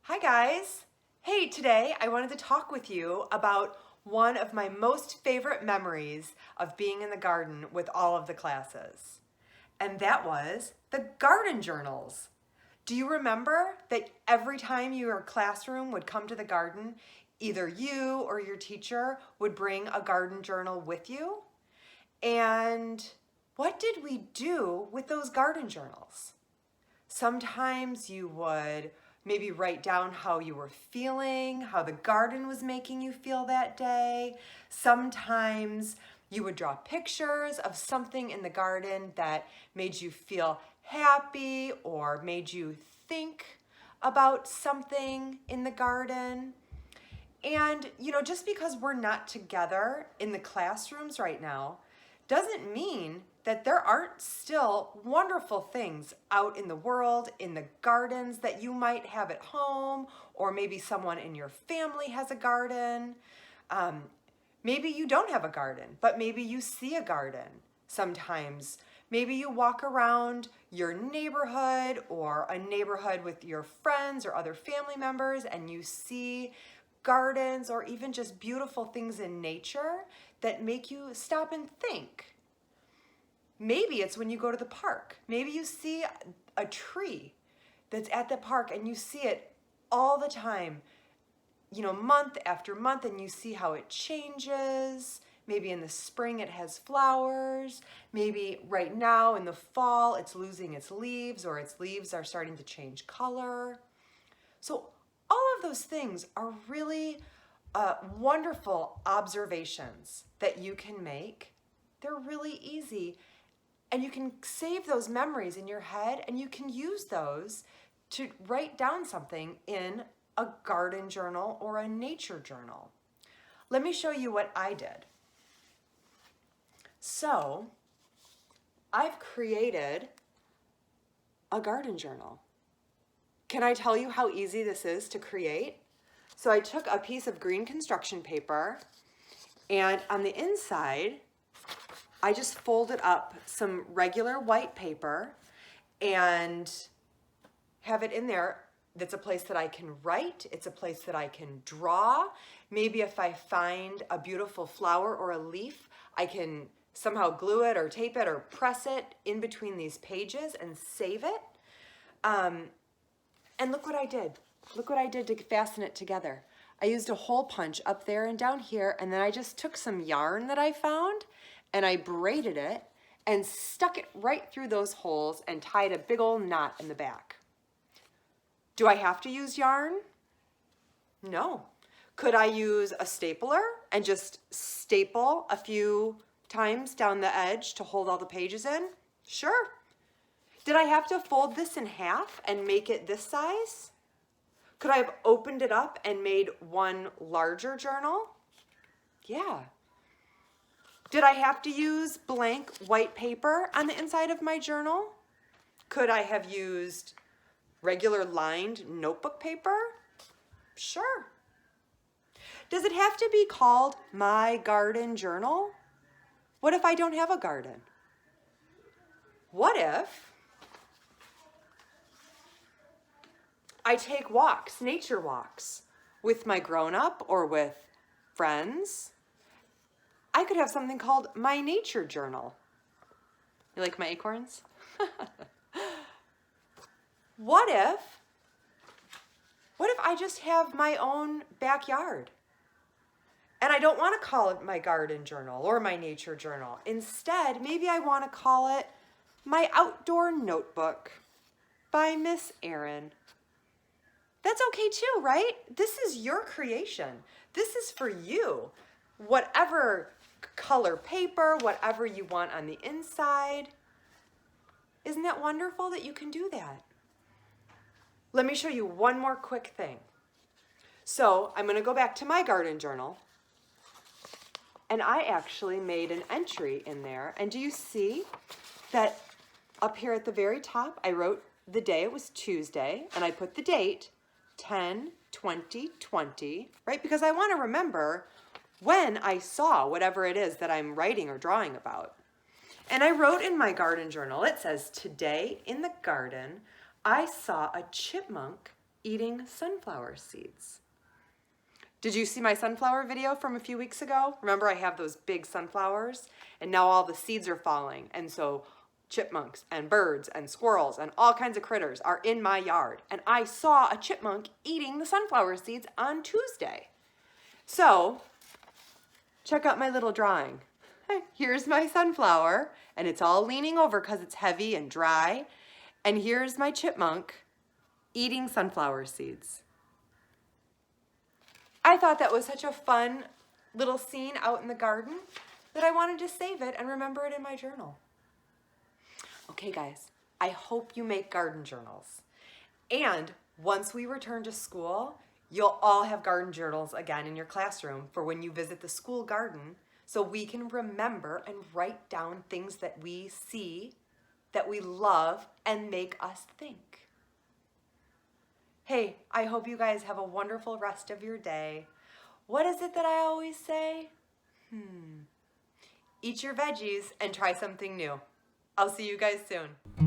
Hi guys! Hey, today I wanted to talk with you about one of my most favorite memories of being in the garden with all of the classes. And that was the garden journals. Do you remember that every time your classroom would come to the garden, either you or your teacher would bring a garden journal with you? And what did we do with those garden journals? Sometimes you would maybe write down how you were feeling, how the garden was making you feel that day. Sometimes you would draw pictures of something in the garden that made you feel happy or made you think about something in the garden. And, just because we're not together in the classrooms right now doesn't mean that there aren't still wonderful things out in the world, in the gardens that you might have at home, or maybe someone in your family has a garden. Maybe you don't have a garden, but maybe you see a garden sometimes. Maybe you walk around your neighborhood or a neighborhood with your friends or other family members and you see gardens or even just beautiful things in nature that make you stop and think. Maybe it's when you go to the park. Maybe you see a tree that's at the park and you see it all the time, month after month, and you see how it changes. Maybe in the spring it has flowers. Maybe right now in the fall it's losing its leaves or its leaves are starting to change color. So all of those things are really wonderful observations that you can make. They're really easy. And you can save those memories in your head and you can use those to write down something in a garden journal or a nature journal. Let me show you what I did. So, I've created a garden journal. Can I tell you how easy this is to create? So I took a piece of green construction paper and on the inside, I just folded up some regular white paper and have it in there. That's a place that I can write. It's a place that I can draw. Maybe if I find a beautiful flower or a leaf, I can somehow glue it or tape it or press it in between these pages and save it. And look what I did. Look what I did to fasten it together. I used a hole punch up there and down here, and then I just took some yarn that I found and I braided it and stuck it right through those holes and tied a big old knot in the back. Do I have to use yarn? No. Could I use a stapler and just staple a few times down the edge to hold all the pages in? Sure. Did I have to fold this in half and make it this size? Could I have opened it up and made one larger journal? Yeah. Did I have to use blank white paper on the inside of my journal? Could I have used regular lined notebook paper? Sure. Does it have to be called My Garden Journal? What if I don't have a garden? What if I take walks, nature walks, with my grown-up or with friends? I could have something called My Nature Journal. You like my acorns? What if I just have my own backyard? And I don't want to call it my garden journal or my nature journal. Instead, maybe I want to call it My Outdoor Notebook by Miss Erin. That's okay too, right? This is your creation. This is for you. Whatever color paper, whatever you want on the inside. Isn't that wonderful that you can do that? Let me show you one more quick thing. So I'm going to go back to my garden journal. And I actually made an entry in there. And do you see that up here at the very top, I wrote the day, it was Tuesday, and I put the date, 10/20/20, right? Because I want to remember when I saw whatever it is that I'm writing or drawing about. And I wrote in my garden journal, it says, today in the garden, I saw a chipmunk eating sunflower seeds. Did you see my sunflower video from a few weeks ago? Remember, I have those big sunflowers and now all the seeds are falling. And so chipmunks and birds and squirrels and all kinds of critters are in my yard. And I saw a chipmunk eating the sunflower seeds on Tuesday. So check out my little drawing. Here's my sunflower and it's all leaning over because it's heavy and dry. And here's my chipmunk eating sunflower seeds. I thought that was such a fun little scene out in the garden that I wanted to save it and remember it in my journal. Okay, guys, I hope you make garden journals. And once we return to school, you'll all have garden journals again in your classroom for when you visit the school garden, so we can remember and write down things that we see, that we love, and make us think. Hey, I hope you guys have a wonderful rest of your day. What is it that I always say? Eat your veggies and try something new. I'll see you guys soon.